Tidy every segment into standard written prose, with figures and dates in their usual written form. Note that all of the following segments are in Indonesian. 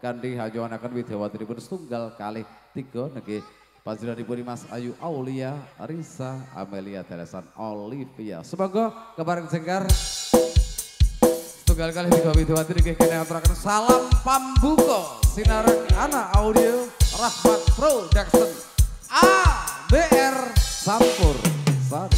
Kandi hajoanaken widyawatinipun setunggal kalih 3 nggih panjenenganipun Mas Ayu Aulia Risa Amelia Teresan Olivia. Semoga kebareng jengkar setunggal kalih 3 widyawati nggih kene aturaken salam pambuka sinareng anak audio Rahmat Production ABR Sampur Sari.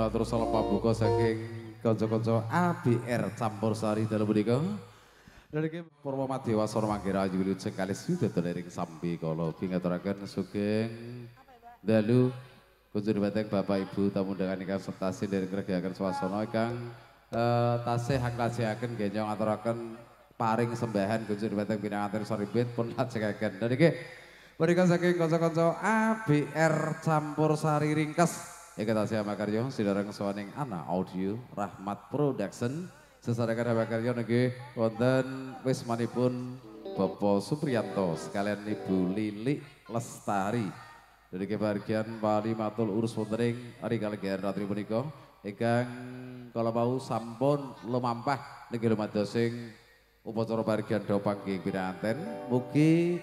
matur salam pambuka saking kanca-kanca ABR Campur Sari dalu punika. Niki Purwomadya Dewasana mangke rayu wilujeng kalih sudata ing sambi kala ngaturaken sugeng dalu kunjur bateng Bapak Ibu tamu undangan ingkang sertasi dereng ngregahaken swasana ingkang tasih nglajengaken nggih ngaturaken paring sembahan kunjur bateng pinanganten soribet pun lajengaken. Niki menika saking kanca-kanca ABR Campur Sari ringkes iki tasih makarya sidareng sawaning ana audio Rahmat Production sesarengan makarya nggih wonten wismanipun Bapak Supriyanto sekalian Ibu Lili Lestari. Niki bagian Wali Matul urus wonten ing rikala ratri punika ingkang kala wau sampun lumampah niki lumados sing upacara bagian do panggih pinanganten. Mugi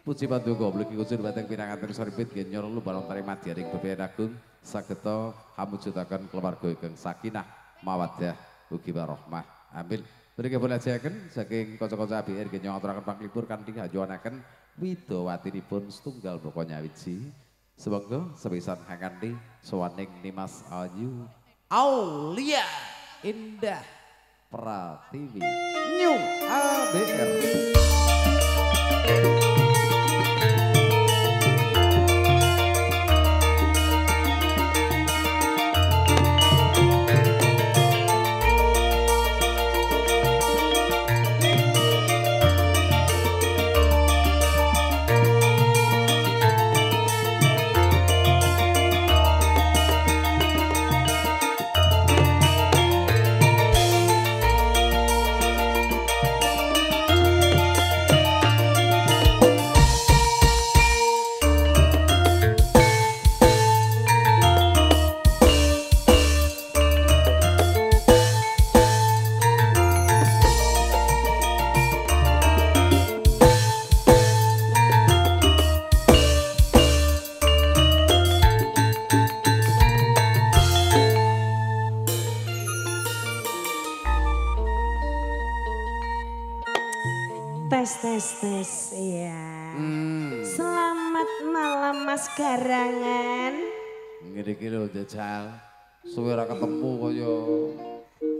puji paduka mligi kusur bateng pinanganten soribet nggih nyuwun balontari madyaning bebean agung sageta kamujudaken keluarga ingkang sakinah mawaddah ugi warahmah. Amin. Mriki pun lajengaken saking kanca-kanca ABR nggih ngaturaken panglipur kanthi hajuanaken widawatinipun setunggal boko nyawiji. Semoga sepisan hanganti sawaning Nimas Ayu Aulia Indah Pratiwi New ABR. Tes, iya. Selamat malam Mas Garangan. Ngene-iki lho Jajal. Suwe ora ketemu kaya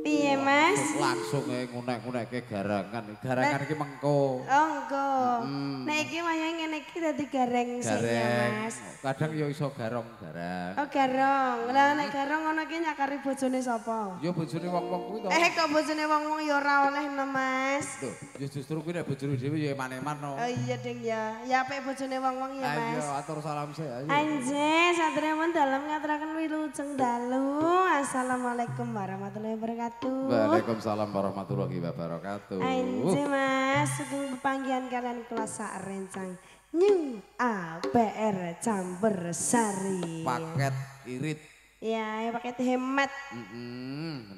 Piye Mas? langsung ngunek-ngunekke garangan. Garangan iki mengko. Oh enggak. Nek iki wayah ngene iki dadi gareng sik ya Mas. Kadang ya iso garong garang. Oh garong. Lah nek garong ngono iki nyakari bojone sapa? Ya bojone wong-wong kuwi to. Kok bojone wong-wong ya ora oleh no Mas. Loh, ya justru kuwi nek bojone dhewe ya eman-eman no. Oh iya ding ya. Ya apik bojone wong-wong ya Mas. Ayo atur salam sik ayo. Anje satriyapun dalem ngaturaken wilujeng dalu. Assalamualaikum warahmatullahi wabarakatuh. Waalaikumsalam warahmatullahi wabarakatuh. Anje Mas, sugeng pepanggihan kalian kula sak rencang New ABR Campur Sari. Paket irit. Ya, paket hemat.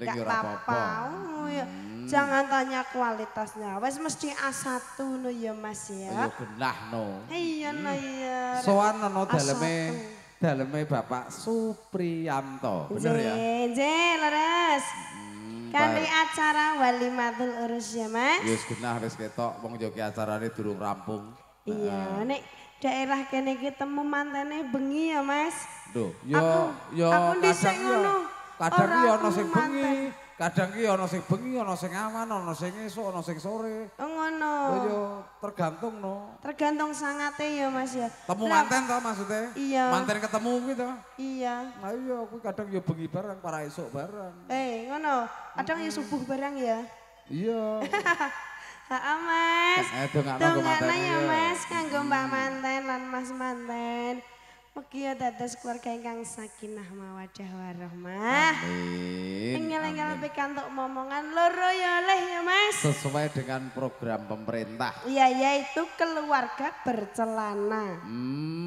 Gak apa-apa. Oh, ya. Jangan tanya kualitasnya. Wes mesti A1 no ya Mas ya. Ayo genah no. Iya no ya. Soan no daleme Bapak Supriyanto. Bener ya? Nje, leres. Kami acara Walimatul Urus ya Mas. Wis genah wis ketok wong yo ki acarane durung rampung. Iya, nek daerah kene iki temu mantene bengi ya Mas. Lho, aku dhisik ngono. Kadang ki ana sing bengi, kadang ki ana sing bengi, ana sing awan, ana sing esuk, ana sing sore. Oh ngono. Lho yo tergantung no. Tergantung sangate ya Mas ya. Temu manten to maksudnya? Iya. Manten ketemu kuwi to? Iya. Nah iya kuwi kadang yo bengi bareng, para esuk bareng. Ngono. Kadang ya subuh bareng ya. Iya. Heeh Mas. Dongakno ya Mas kanggo Mbak Manten lan Mas Manten. Mugi dados keluarga ingkang sakinah mawaddah warahmah. Amin. Engel-engel pikantuk momongan loro ya oleh ya Mas. Sesuai dengan program pemerintah. Iya, yaitu keluarga bercelana.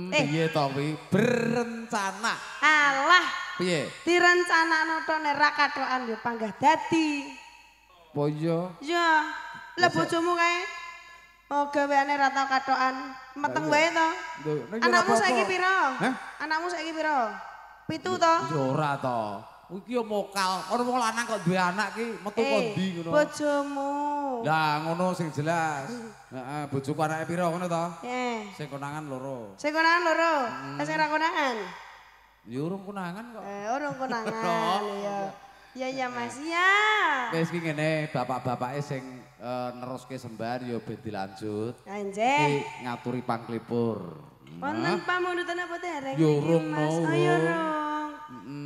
Piye to kuwi? Berencana. Alah, Piye? direncanakno to nek ra kathokan ya panggah dadi. Po iya. Ya, lah bojomu kae. Oh, gaweane ra tau kathokan. Meteng wae to. Anakmu saiki pira? Anakmu saiki pira? 7 to? Ya ora to. Iki yo mokal. Ana wong lanang kok duwe anak ki metu kondi ngono. Bojomu. Lah ngono sing jelas. Heeh, bojoku anake pira ngono to? Heeh. Sing konangan loro. Sing konangan loro. Sing ra konangan. Ya urung konangan kok. Urung konangan ya. Ya Mas ya. Wis ki ngene, bapak-bapake sing neruske sembar ya ben dilanjut. Anjir. Iki ngaturi pangklipur. Wonten pamundutan apa dereng? Ya urung no. Oh ya urung.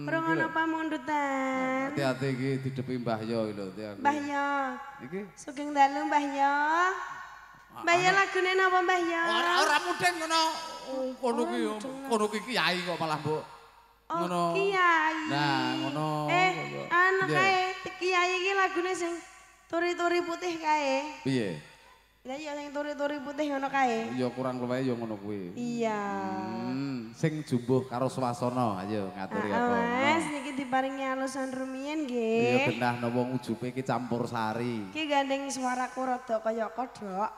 Urung ana pamundutan. Hati-hati iki didepi Mbah Yo lho. Mbah Yo. Iki Sugeng dalu Mbah Yo. Mbah Yo lagune napa Mbah Yo? Ora mudeng ngono. Kono ki kiai kok malah mbok. Ngono. Kiai. Nah, ngono. Anu kae kiai iki lagune sing turi-turi putih kae. Piye? Lah iya sing turi-turi putih ngono kae. Ya kurang luwih ya ngono kuwi. Iya. Sing jumbuh karo swasana, ayo ngaturi apa. Mas niki diparingi alusan rumiyin nggih. Iya benah napa ujube iki campur sari. Iki gandeng suaraku rada kaya kodhok.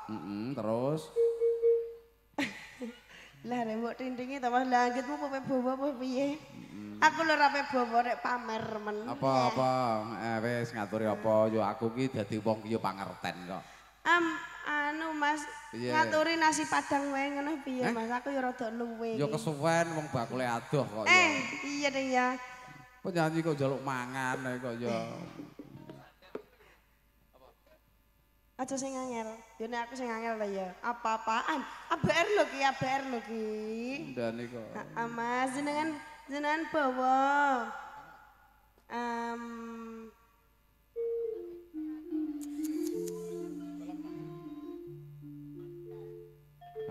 Terus Lah rek mbok tintingi ta Mas langitmu pepe bawa apa piye? Aku lho rape bawa rek pamer men. apa wis ngaturi apa ya aku ki dadi wong ki ya pangerten kok. Anu Mas ngaturi nasi padang wae ngono piye Mas aku ya rada luwe. Ya kesuwen wong bakule adoh kok ya. Iya deh ya. Penyanyi kok njaluk mangan kok ya. Aja sing angel. Yo nek aku sing angel ta ya. Apa-apaan? ABR lho ki. Ndane kok. Heeh Mas jenengan bawa.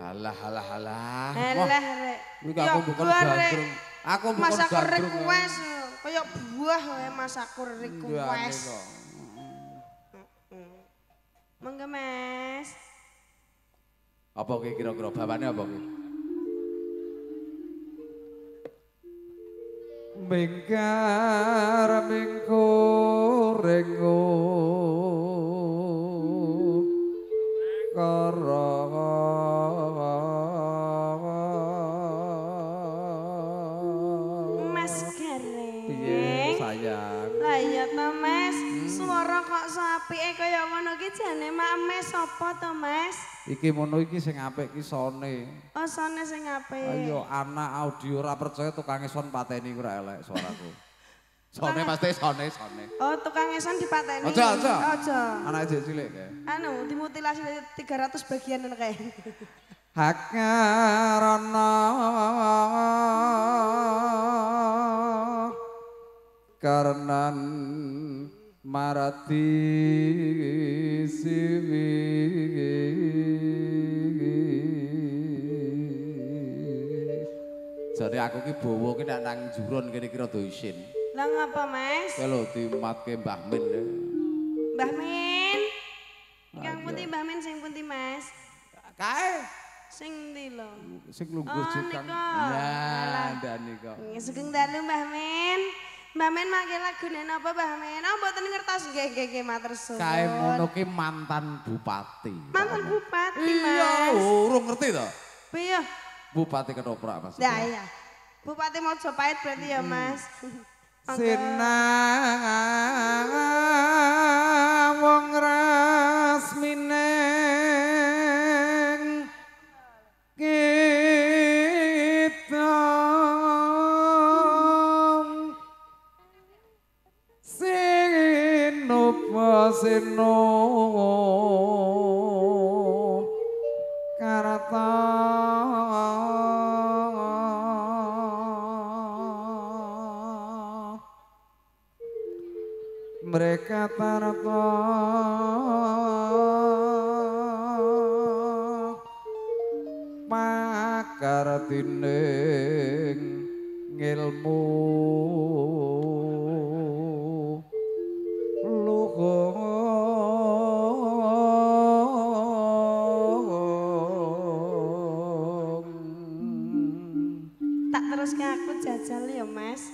Alah. Alah rek. Kuwi aku bukan gandrung. Aku bukan masakur gandrung. request kaya buah wae masakur request. Monggo Mas. Apa ki kira-kira bawane apa ki? Mingkar mingkurengo karo Mas Gareng. Piye sayang? Lah iya to Mas, swara kok sapike kaya ngono ki jane Mak Mes sapa to Mas? Iki mono iki sing apik ki sone. Oh sone sing apik. Ayo anak audio ora percaya tukange son pateni ora elek suaraku. Sone pasti sone. Oh tukang eson dipateni. Aja. Anak cilik kae. Anu dimutilasi 300 bagian ngono kae. Hak karana karenan marati siwi jare aku ki bawa ki nek nang juron kene kira do isin. Lah ngapa Mas? Kowe lho dimatke Mbah Min. Mbah Min. Yang pundi Mbah Min sing pundi Mas? Kae Sing ndi lho? sing lungguh jekang. Lah ndane kok. Sugeng dalu Mbah Min. Mbah Min make lagune napa Mbah Min? Oh mboten ngertos nggih matur suwun. Kae ngono ki mantan bupati. Mantan bupati Mas. Iya, urung ngerti to? Piye? Bupati Ketoprak Mas. Lah iya. Bupati Mojopahit berarti ya Mas. Sinang wong rasmine kita sino karata mereka tarata pakar tining ngilmu tak teruske aku jajal ya Mas.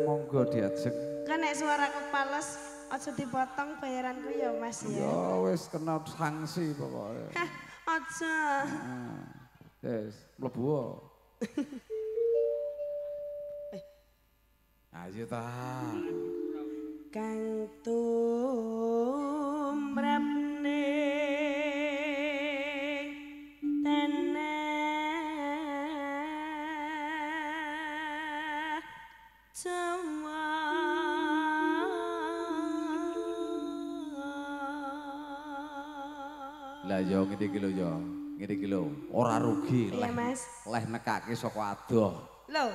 Monggo diajeng. Kan nek suaraku pales aja dipotong bayaranku ya Mas ya. Ya wis kena sanksi pokoke. Hah, aja. Wis mlebu. Ayo ta. Kang tumrapne tanah Lah yo ngene iki lho yo. Ngene iki lho, ora rugi leh nekake saka adoh. Lho.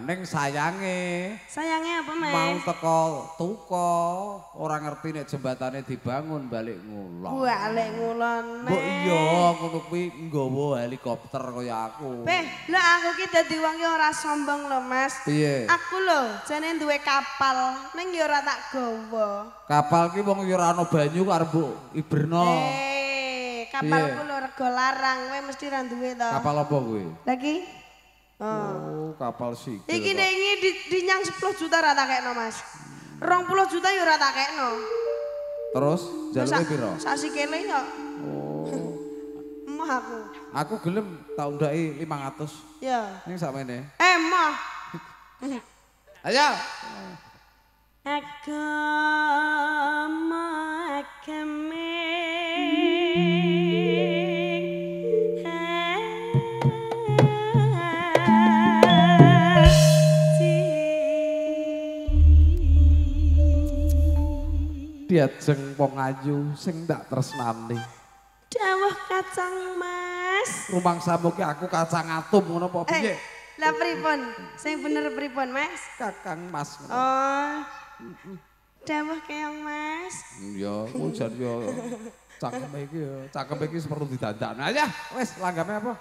Ning sayange. Sayange apa, Mas? Mau teko tuko, ora ngerti nek jembatane dibangun balik ngulon. Balik ngulon. Mbok iya ngono kuwi nggawa helikopter kaya aku. Lah aku ki dadi wong ki ora sombong lho, Mas. Piye? Aku lho jane duwe kapal, ning ya ora tak gawa. Kapal ki wong ya ora ana banyu karo mbok iberno. Kapalku lho rega larang, kowe mesti ra duwe to. Kapal apa kuwi? Lagi? Oh, kapal sikil. Iki dinyang 10 juta ra tak kekno, Mas. 20 juta ya ora tak kekno. Terus jaluke piro? Sak sikile kok. Oh. Emoh aku. Aku gelem tak undaki 500. Ya. Ning sakmene. Emoh. Ayo. Agama kami. Diajeng wong ayu sing tak tresnani. Dawuh kacang Mas. Rumangsamu ki aku kacang atom ngono apa piye? Lah pripun? Sing bener pripun, Mas? Kakang Mas. Oh. Dawuh keong Mas. Ya, jan yo cakep iki perlu didandakno. Ayo, wis langgame apa?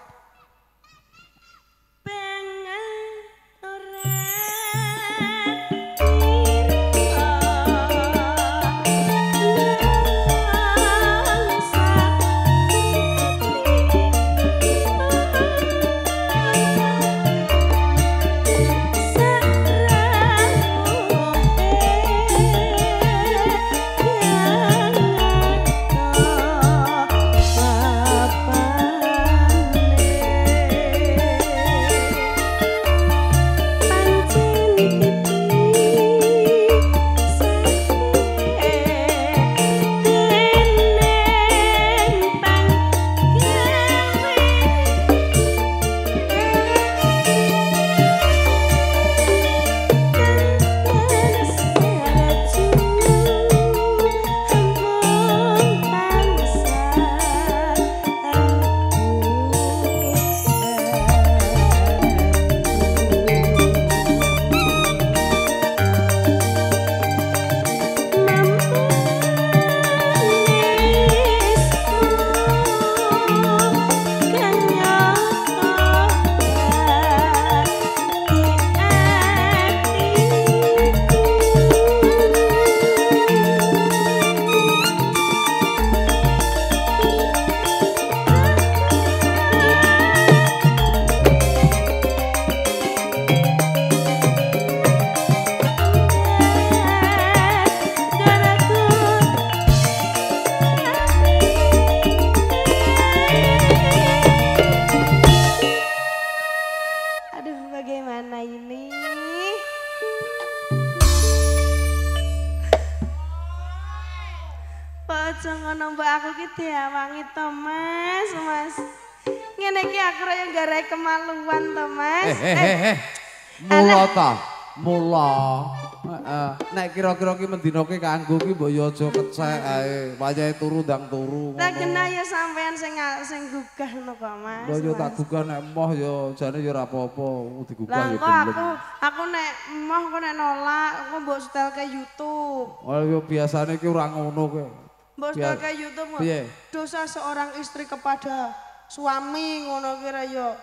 Aja ngono mbak aku ki diawangi to Mas, Mas. Ngene iki aku raya nggarai kemaluan to Mas. Mula ta, mula. Nek kira-kira ki mendina ki kanggo ki mbok yo aja kecek ae. Wayahe turu ndang turu. Tak kena ya sampean sing gugah ngono kok Mas. Lho yo tak gugah nek moh yo jane yo ora apa-apa, digugah yo gelem. Aku nek moh kok nek nolak, aku mbok setelke YouTube. Oh yo biasane ki ora ngono kowe. Mbok setelke YouTube. Dosa seorang istri kepada suami ngono kira yo.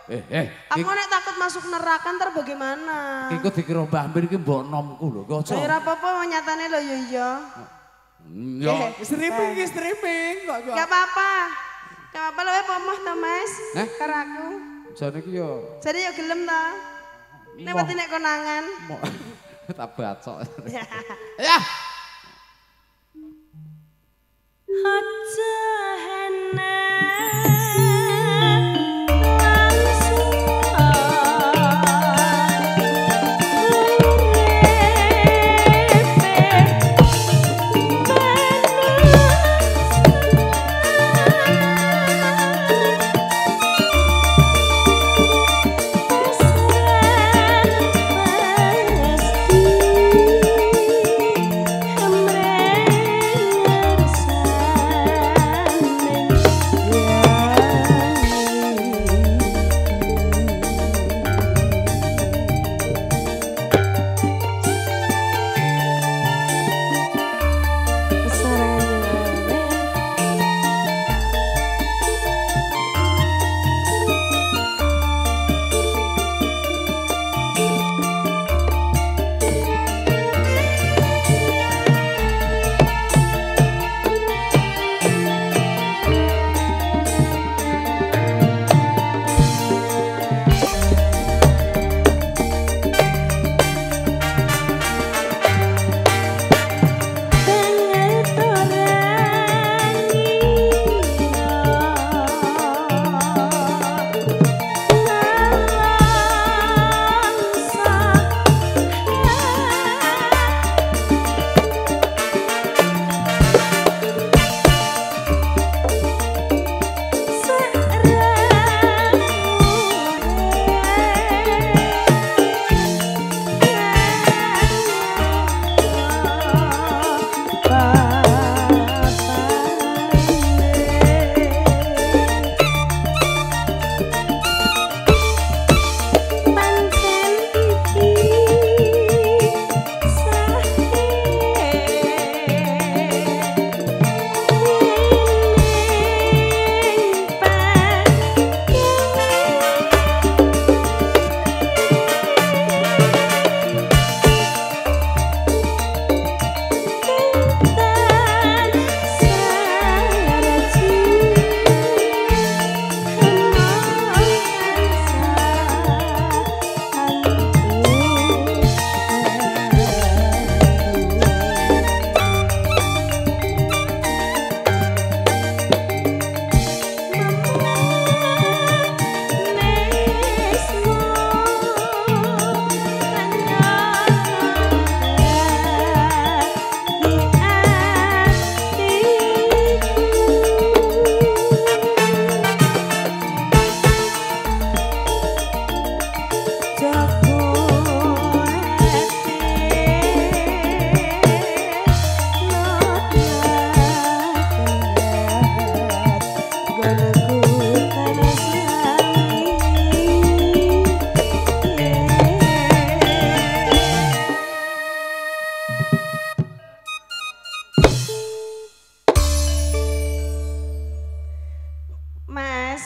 Aku nek takut masuk neraka ntar bagaimana? Iku dikira Mbah Mir iki mbok nomku lho, kok aja. Ora apa-apa nyatane lho yo iya. Yo streaming kok yo. Enggak apa-apa. Enggak apa-apa lho pomoh to Mas. Karo aku. Jane iki yo. Jadi yo gelem to. Lewat nek konangan. Tak bacok. Ya. Aja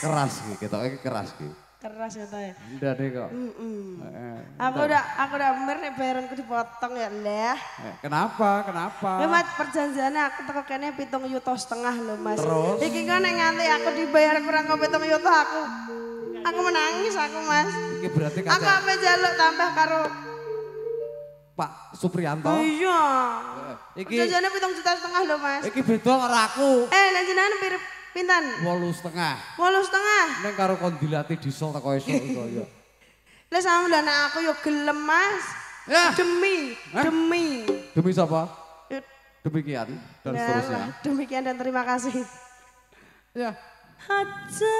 Keras ki, ketoke keras ki. Keras ya ya. Ndane kok. Aku udah bener nek bayaranku dipotong ya lah. Kenapa? Kenapa? Ya Mas perjanjiannya aku teko kene 7,5 juta lho Mas. Terus? Iki kok nek nganti aku dibayar kurang 7 juta aku menangis aku Mas. Iki berarti kaca. Aku ape njaluk tambah karo Pak Supriyanto. Iya. Iki perjanjiannya 7,5 juta lho Mas. Iki beda karo aku. Lah jenengan pinten? 8,5. 8,5. Ning karo kon dilatih diesel teko esuk iku ya. Lah sampe nek aku yo gelem Mas. Ya. Demi siapa? Demikian dan seterusnya. Demikian dan terima kasih. Ya. Haja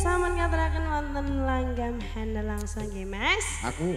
Saman ngaturaken wonten langgam handle langsung nggih Mas. Aku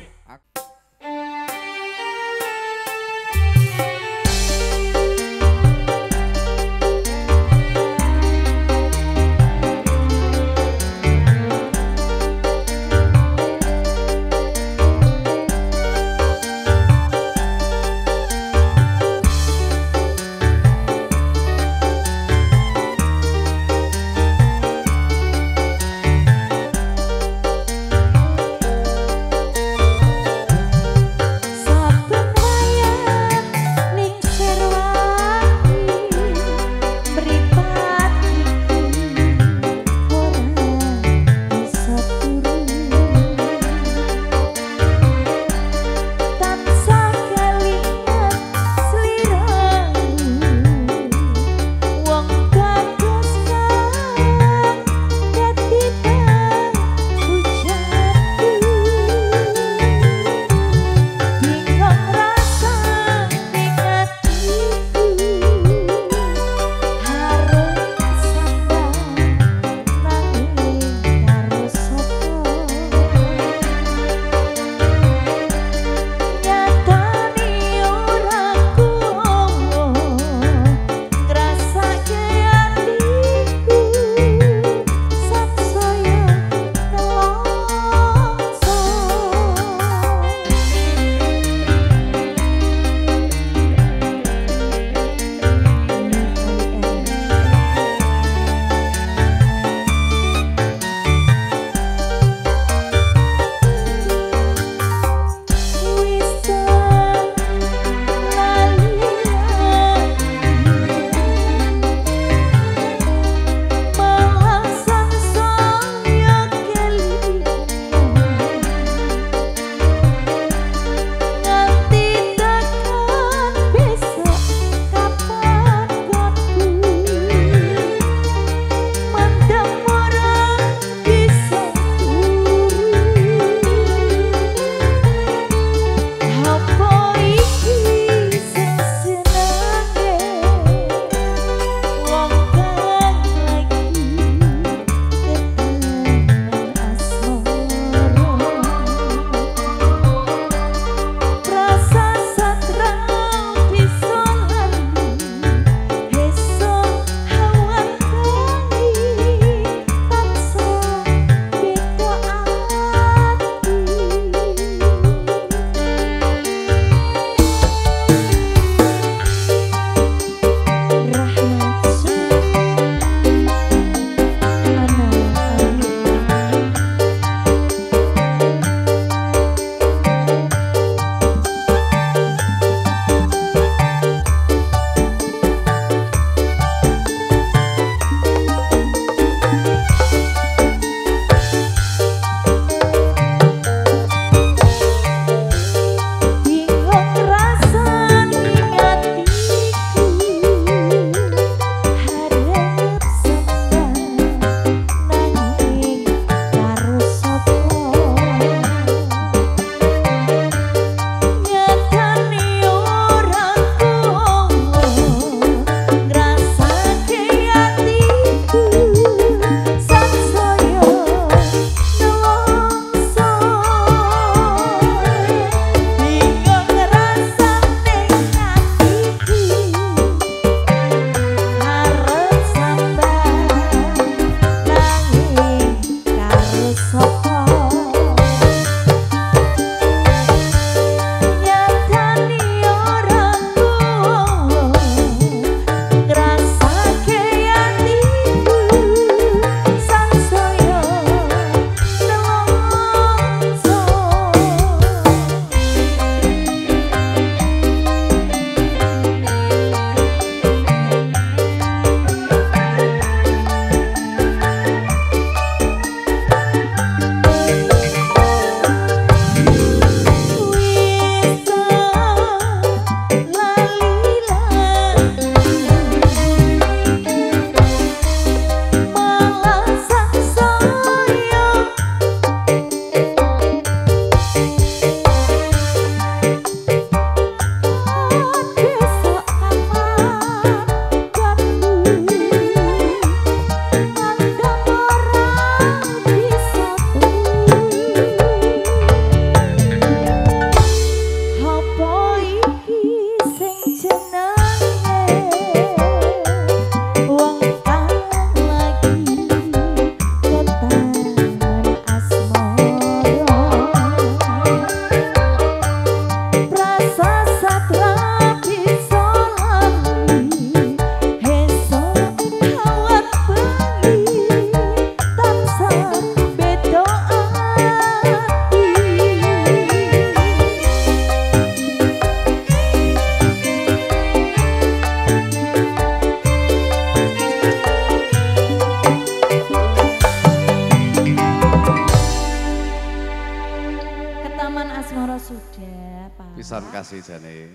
sudah, Pak. Pisan kasih jane.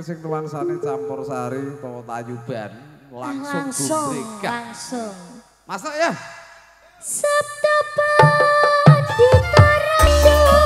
Sing nuansane campur sari utawa tayuban langsung gumbrega. Langsung. Masuk ya. Sabda Pandita Raja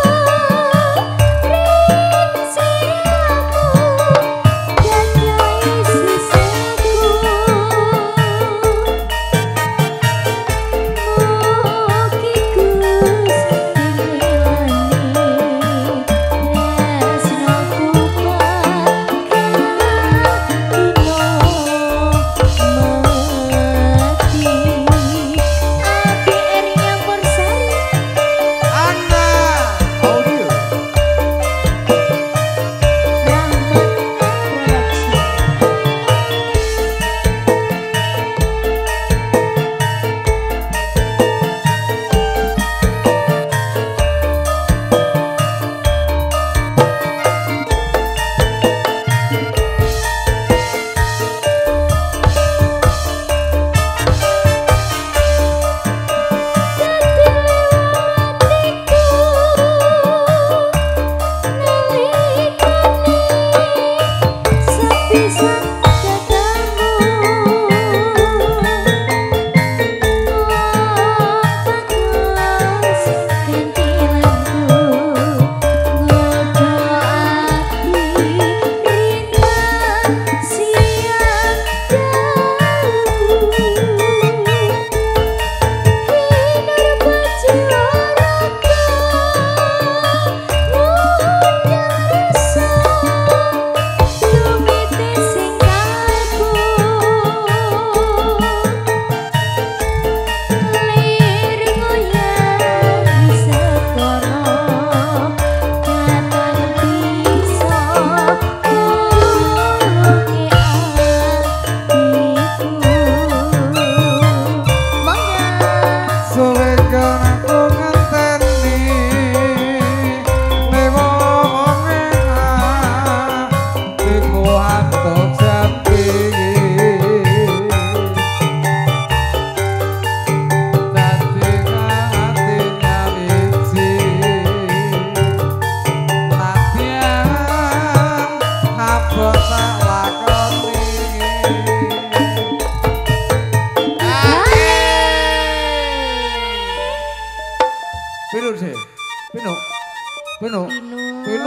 Pino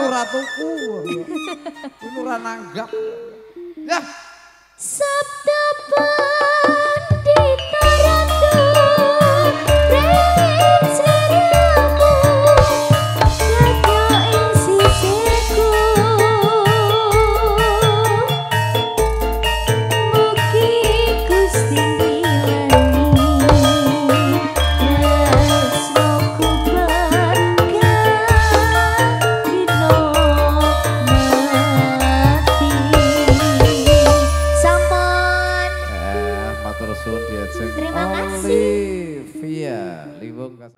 ratuku. Pino ra nanggap. Ya. Sabda pandita ratu rengin siramu Raja ing sisiku Mugi Gusti milani tresnoku berkah dina mati sampun Matur suwun diajeng. Terima kasih. Olivia, Liwung kasih.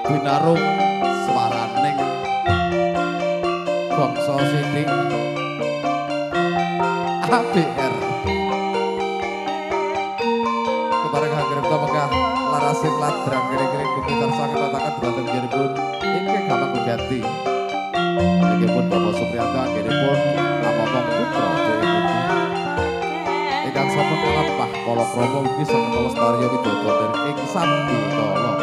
Binarung swaraning bangsa sithik ABR kebareng hagrep megah larasing ladrang kiri-kiri gumitar saking kotakan dumateng Cirebon iki gampang gugati iki pun Bapak Supriyanto anggenipun amomong putra Dewi Putri ingkang sampun kalempah kala krama ugi saking Lestari Widodo dari ing Sambi Kala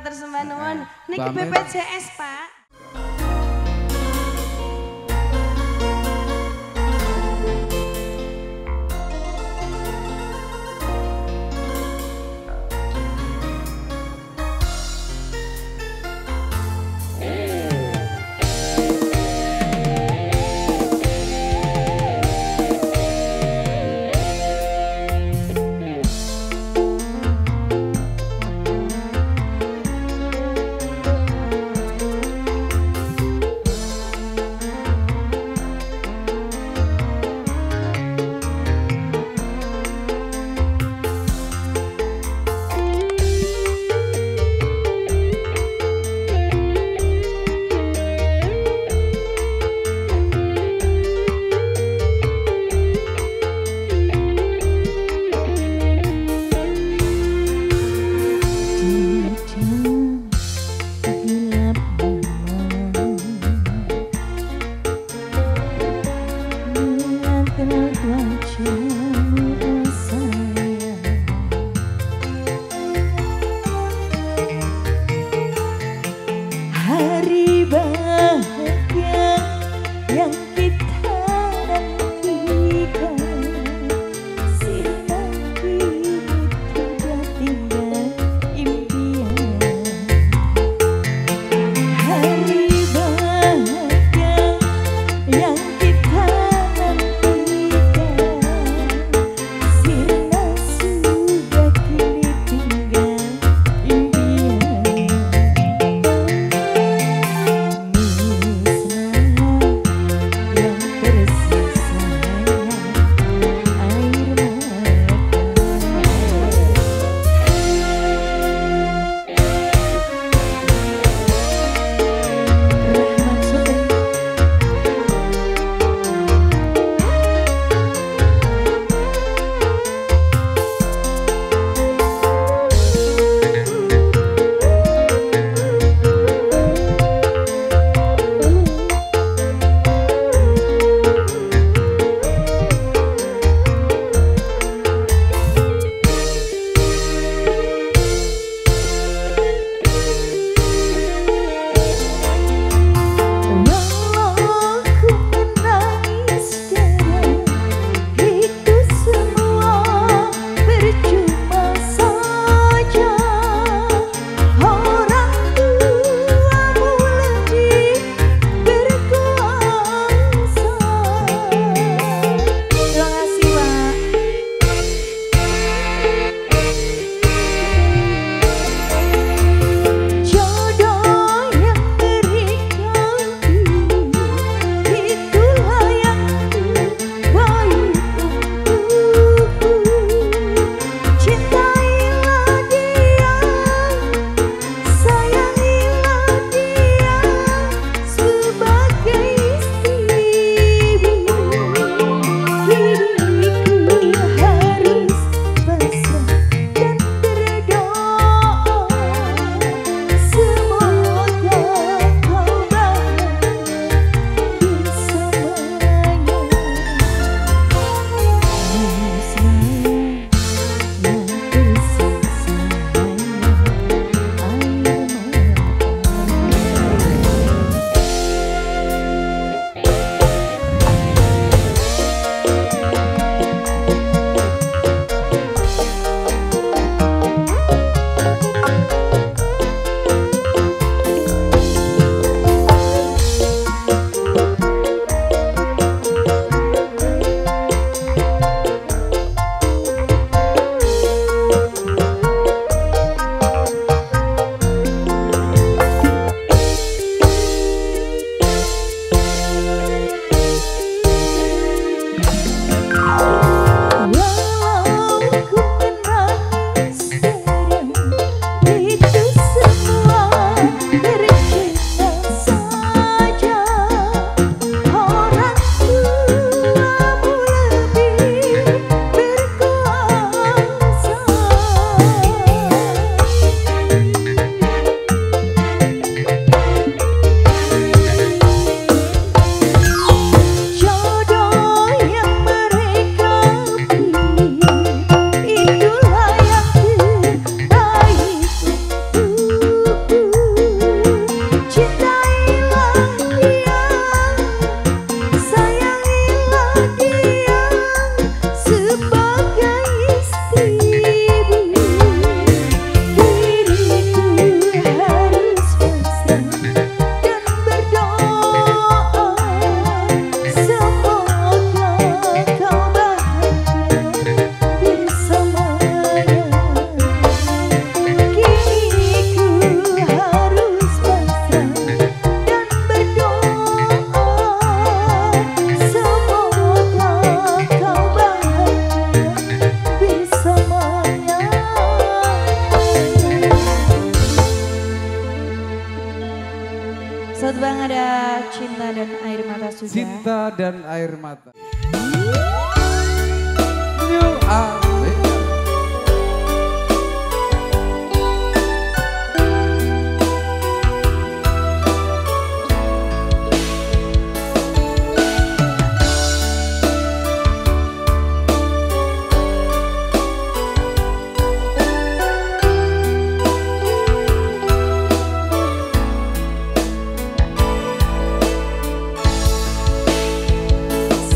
matur sembah nuwun. Niki BPJS, Pak. Satu bang ada Cinta dan Air Mata sudah. Cinta dan Air Mata. New Ame.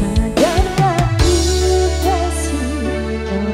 Sadarlah ku kasih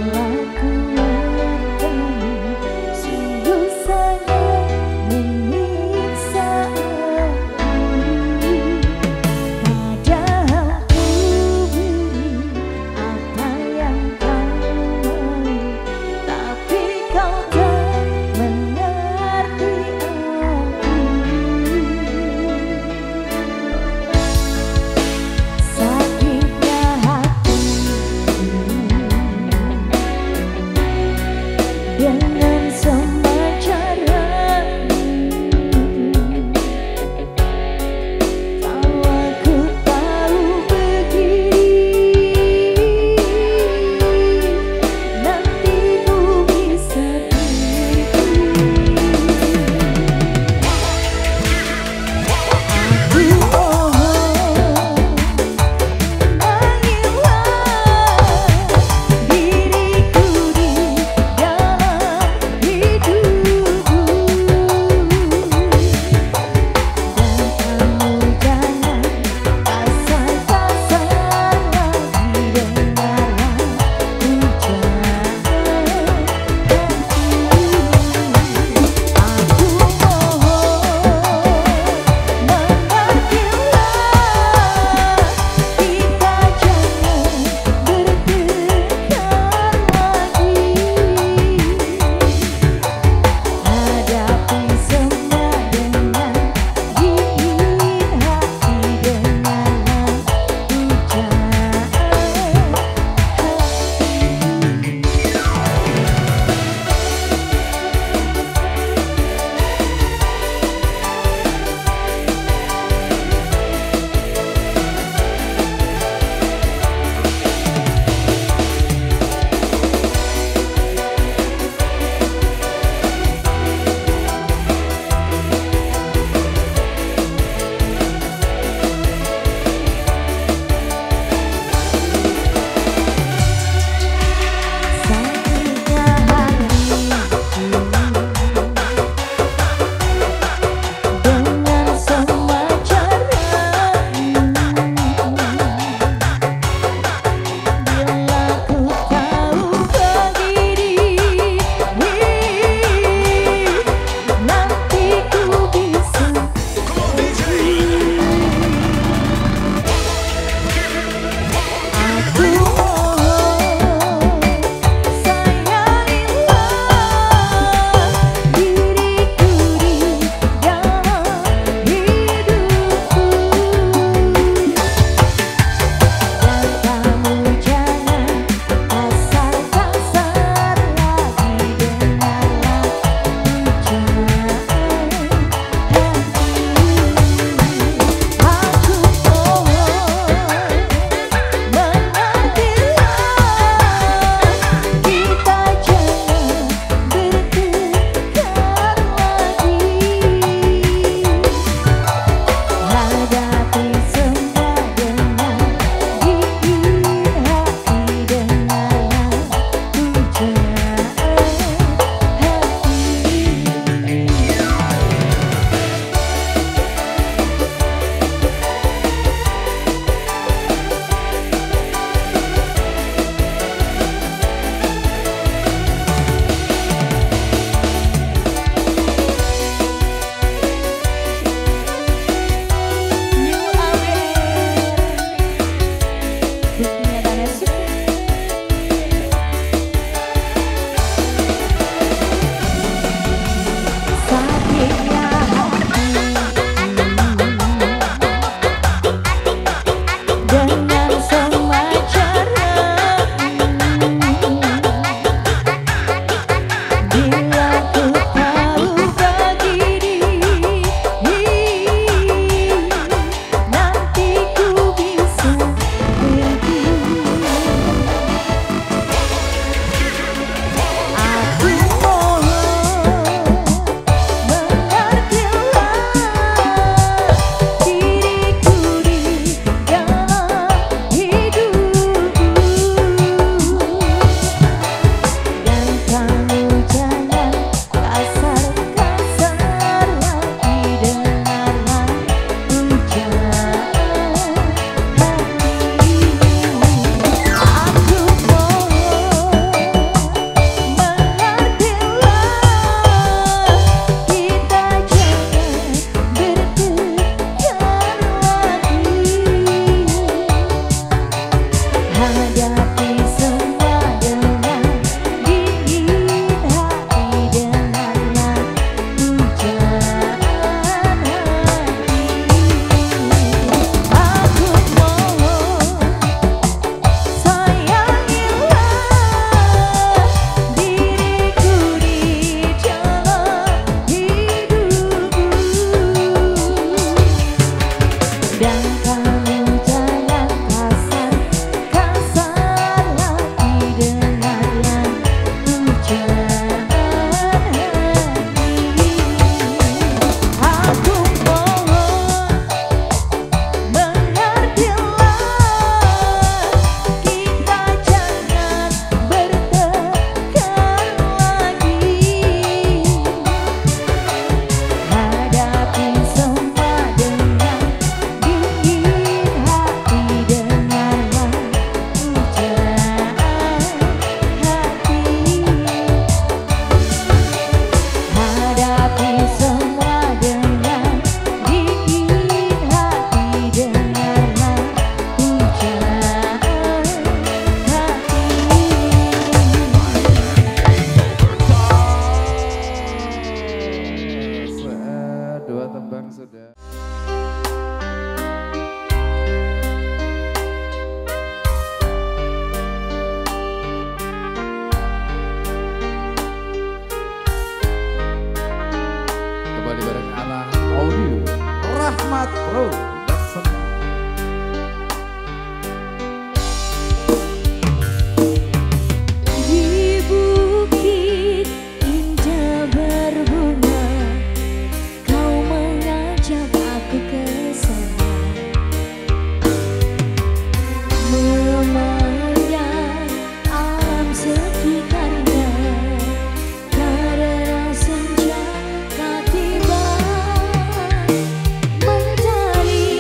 dua tembang sudah. Kembali bareng Arah Audio Rahmat Pro. Mencari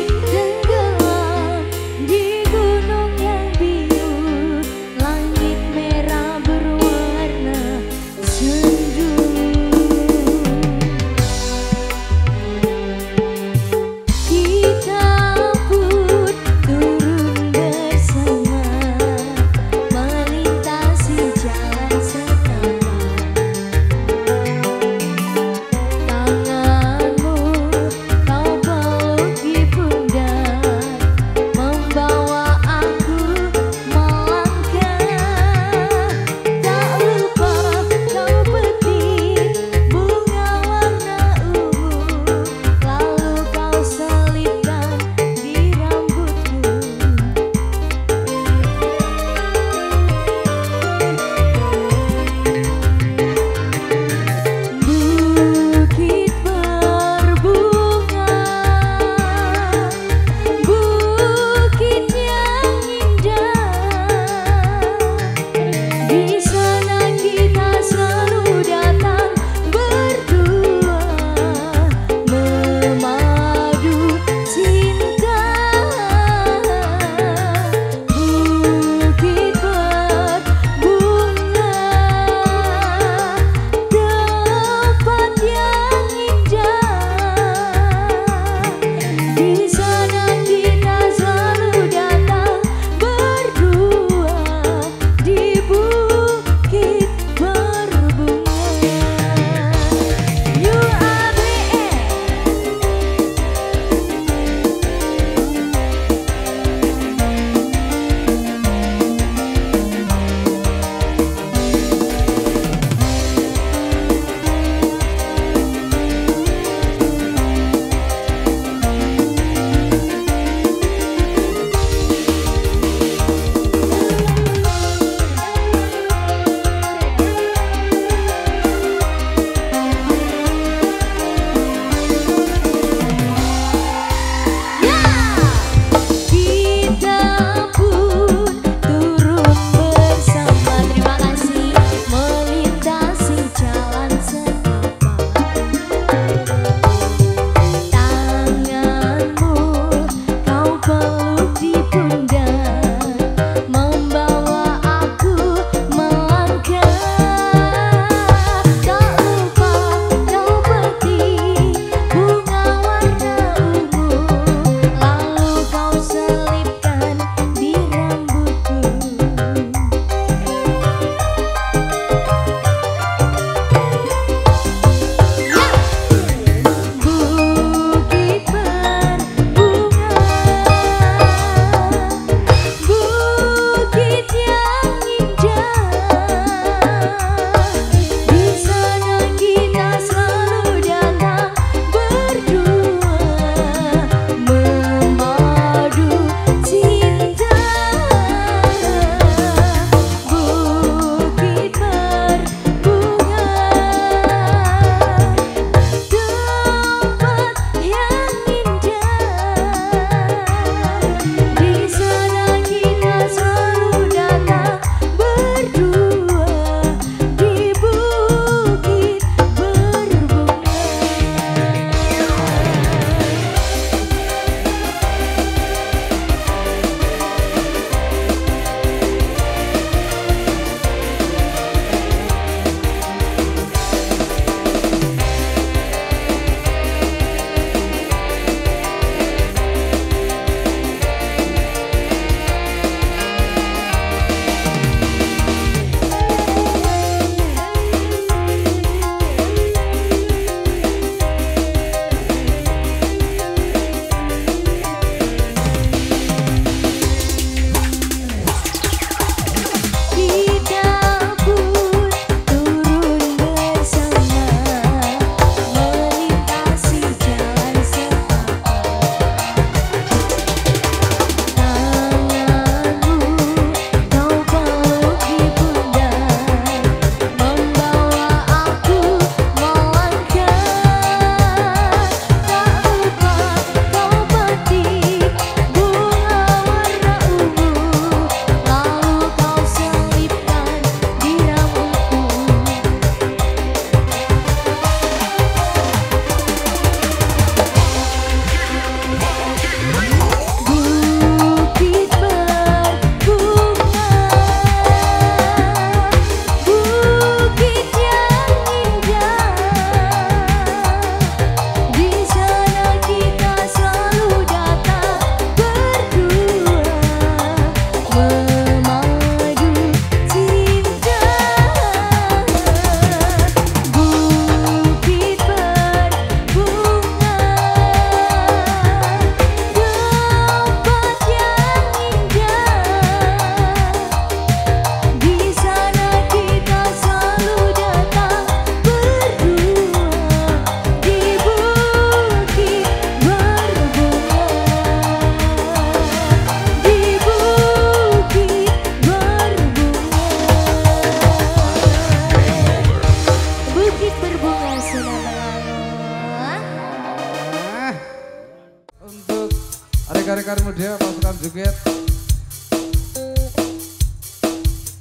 rekan-rekan muda pasukan joget.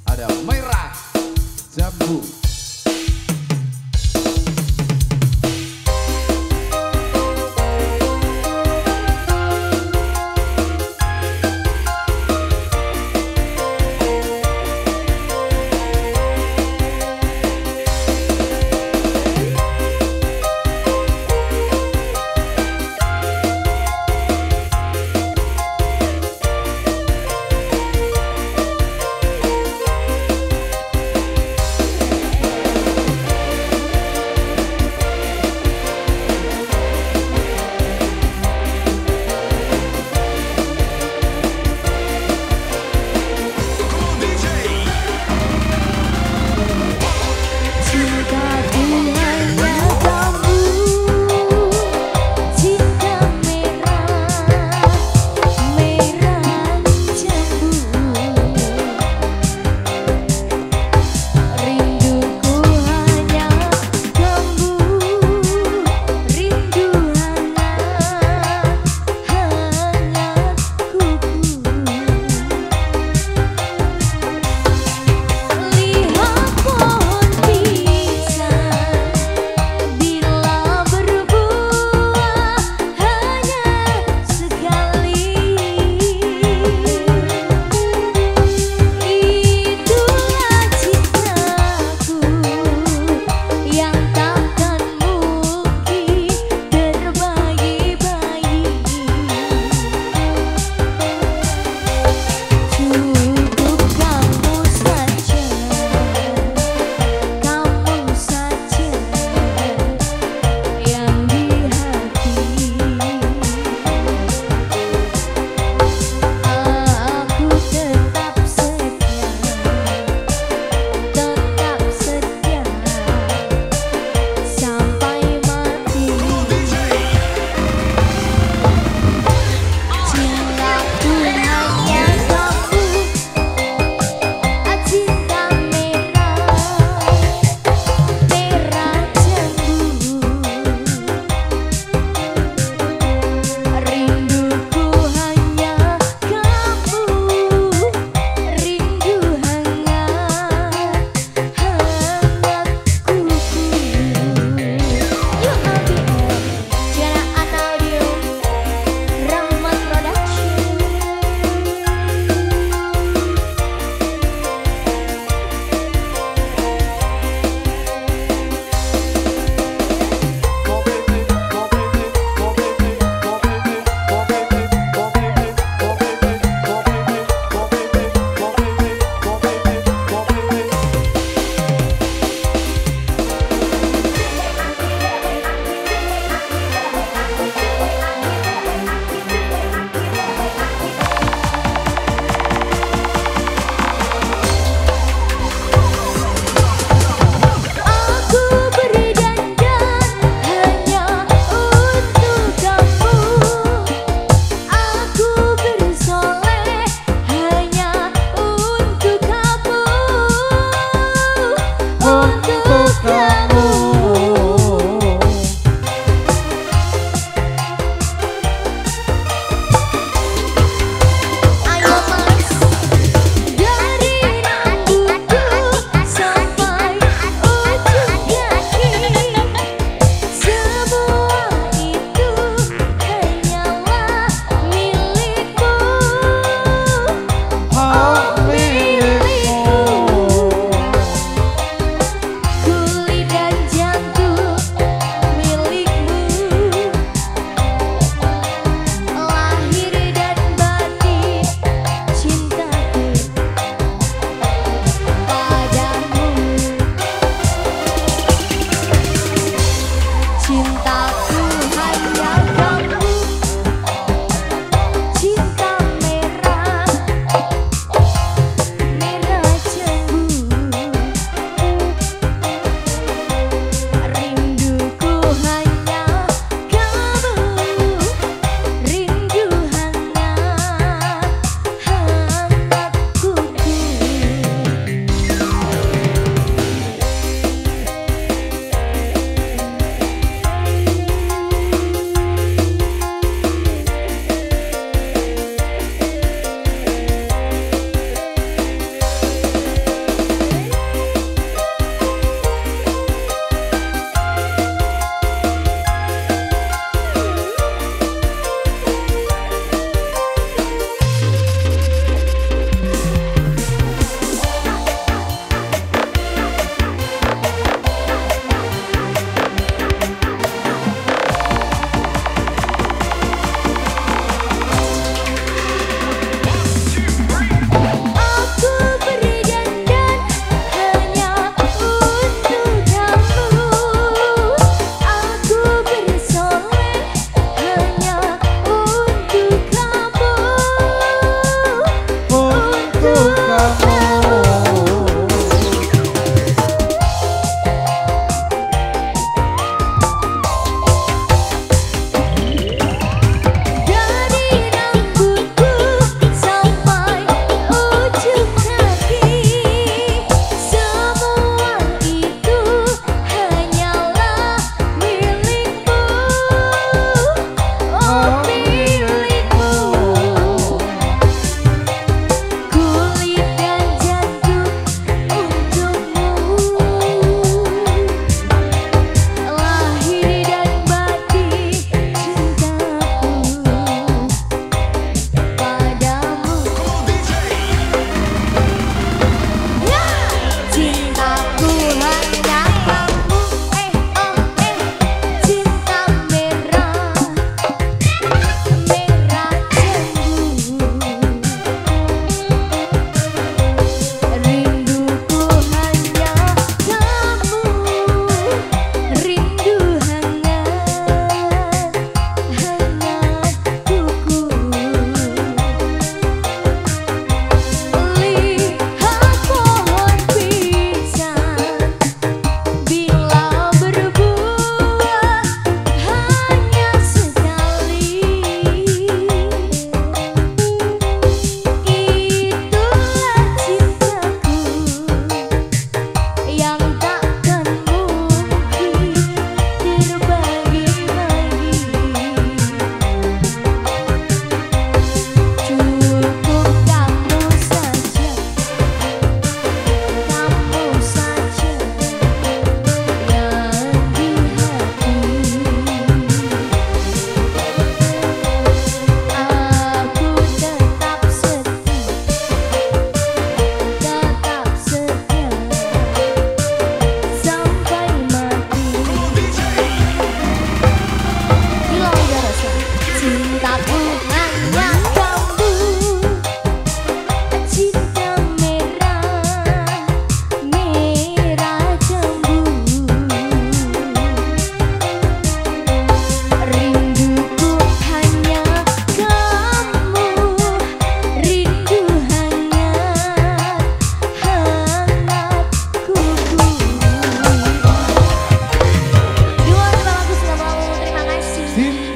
Ada Merah Jambu.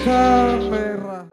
kamera.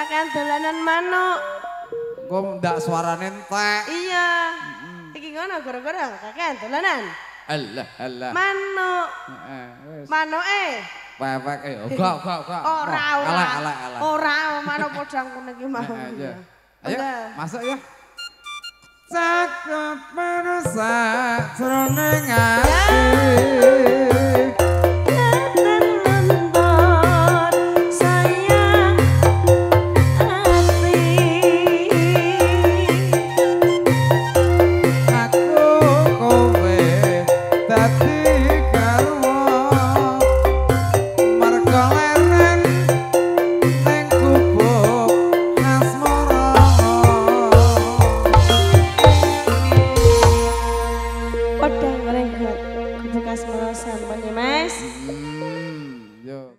kakean dolanan manuk. Kok ndak suarane entek. Iya. ngono gara-gara kakean dolanan. Alah. Manuk. Manuke. Pepek enggak. Ora. Ora manuk podang ngene iki mau. Ayo, masuk ya. Cakep manusa jroning ati.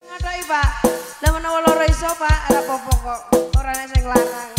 Ngadoi Pak, lah menawa loro iso Pak, ada apa-apa kok, ora nek sing larang.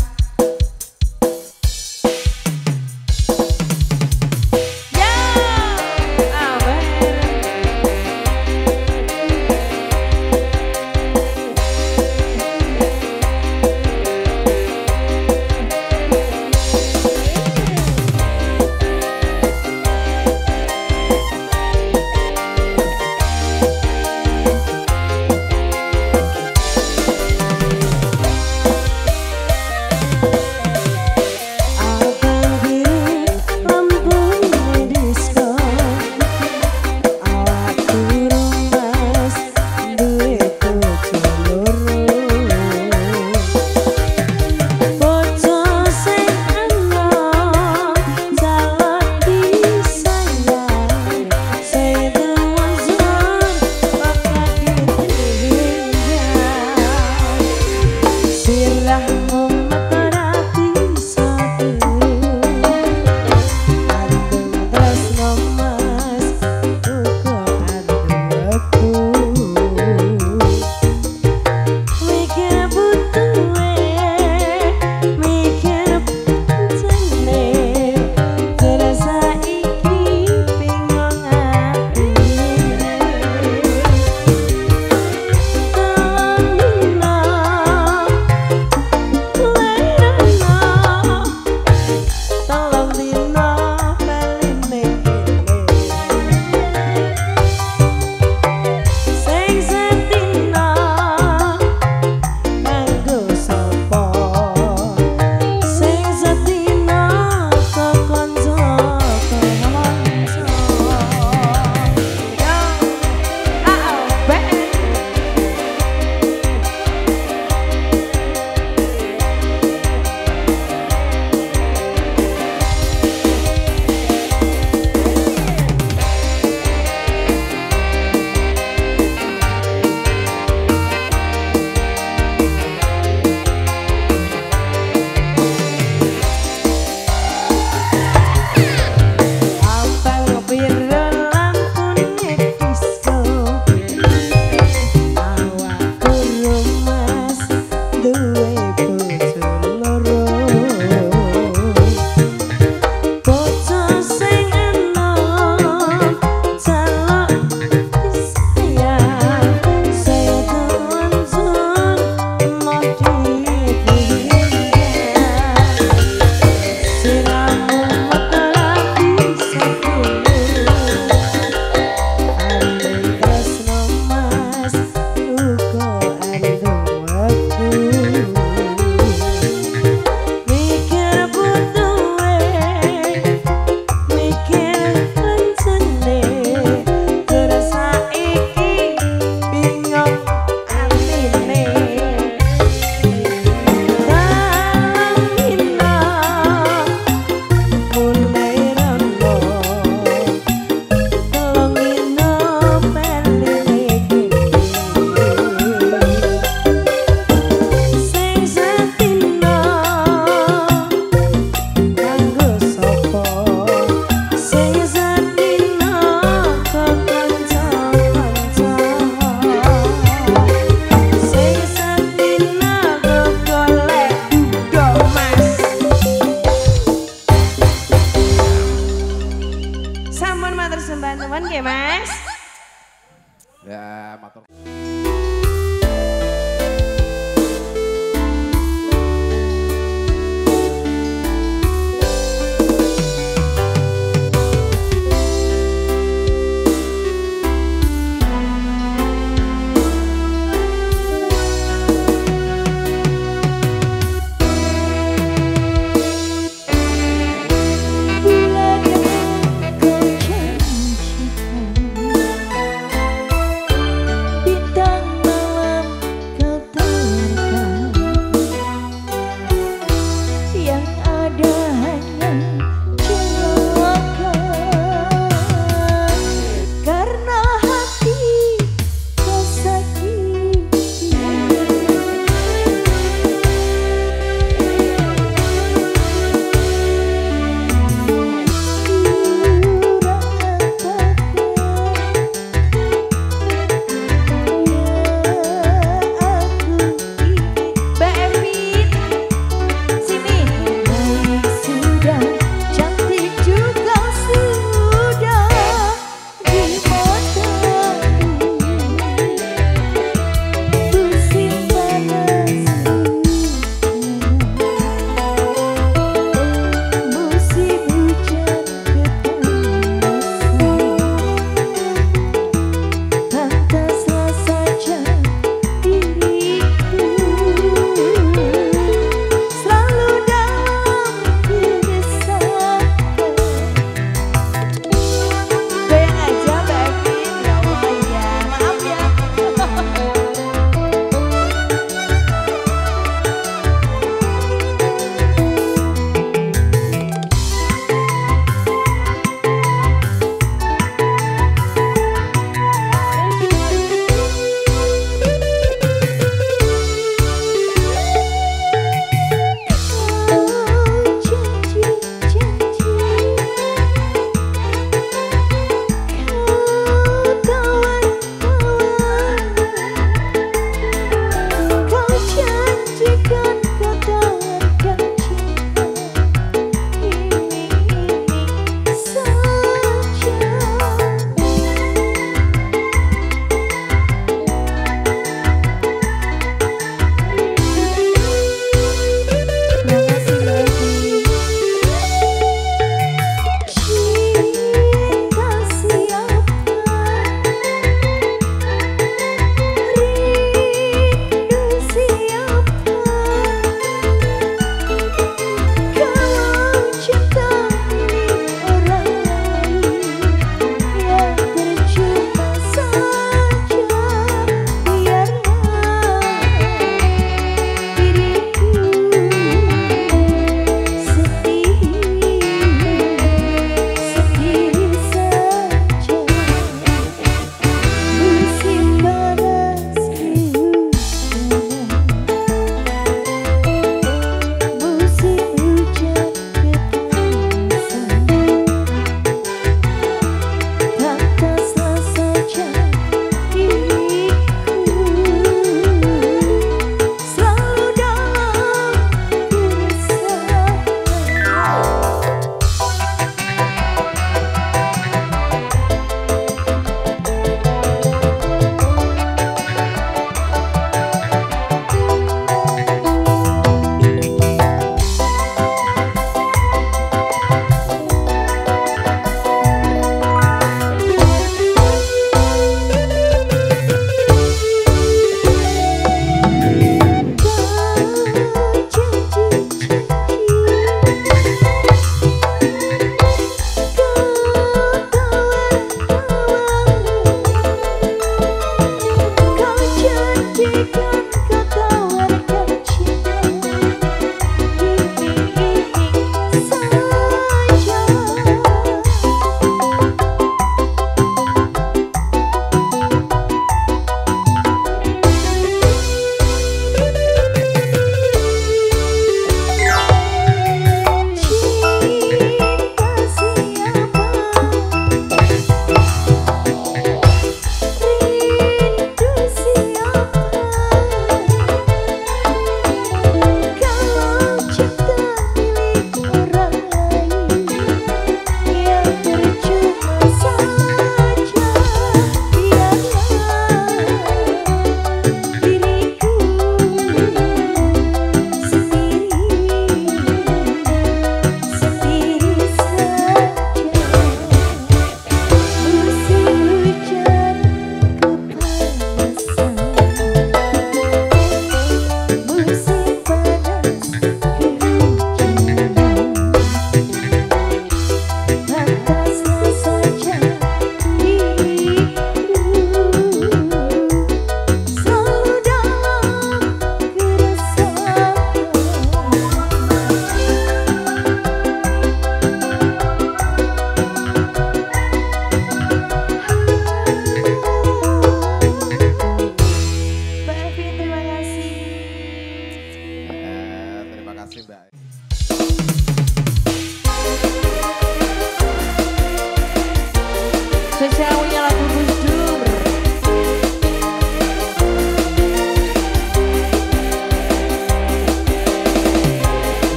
Ya, matur.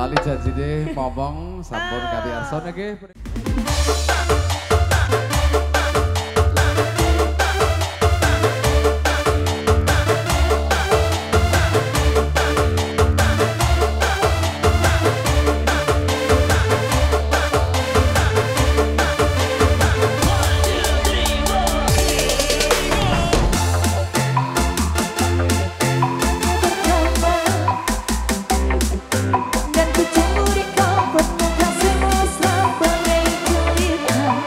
Lali janjine momong sampun kali arson nggih. Dan ku cemburi kau penuh kasih mesra bagai cerita.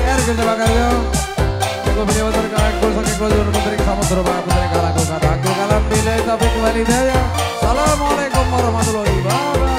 Ergen Bakaryo. Tengok video terkalangkul saking kelajur menteri samudra Pak menteri kalangkul kata aku kalam bila tapi kembali daya. Assalamualaikum warahmatullahi wabarakatuh.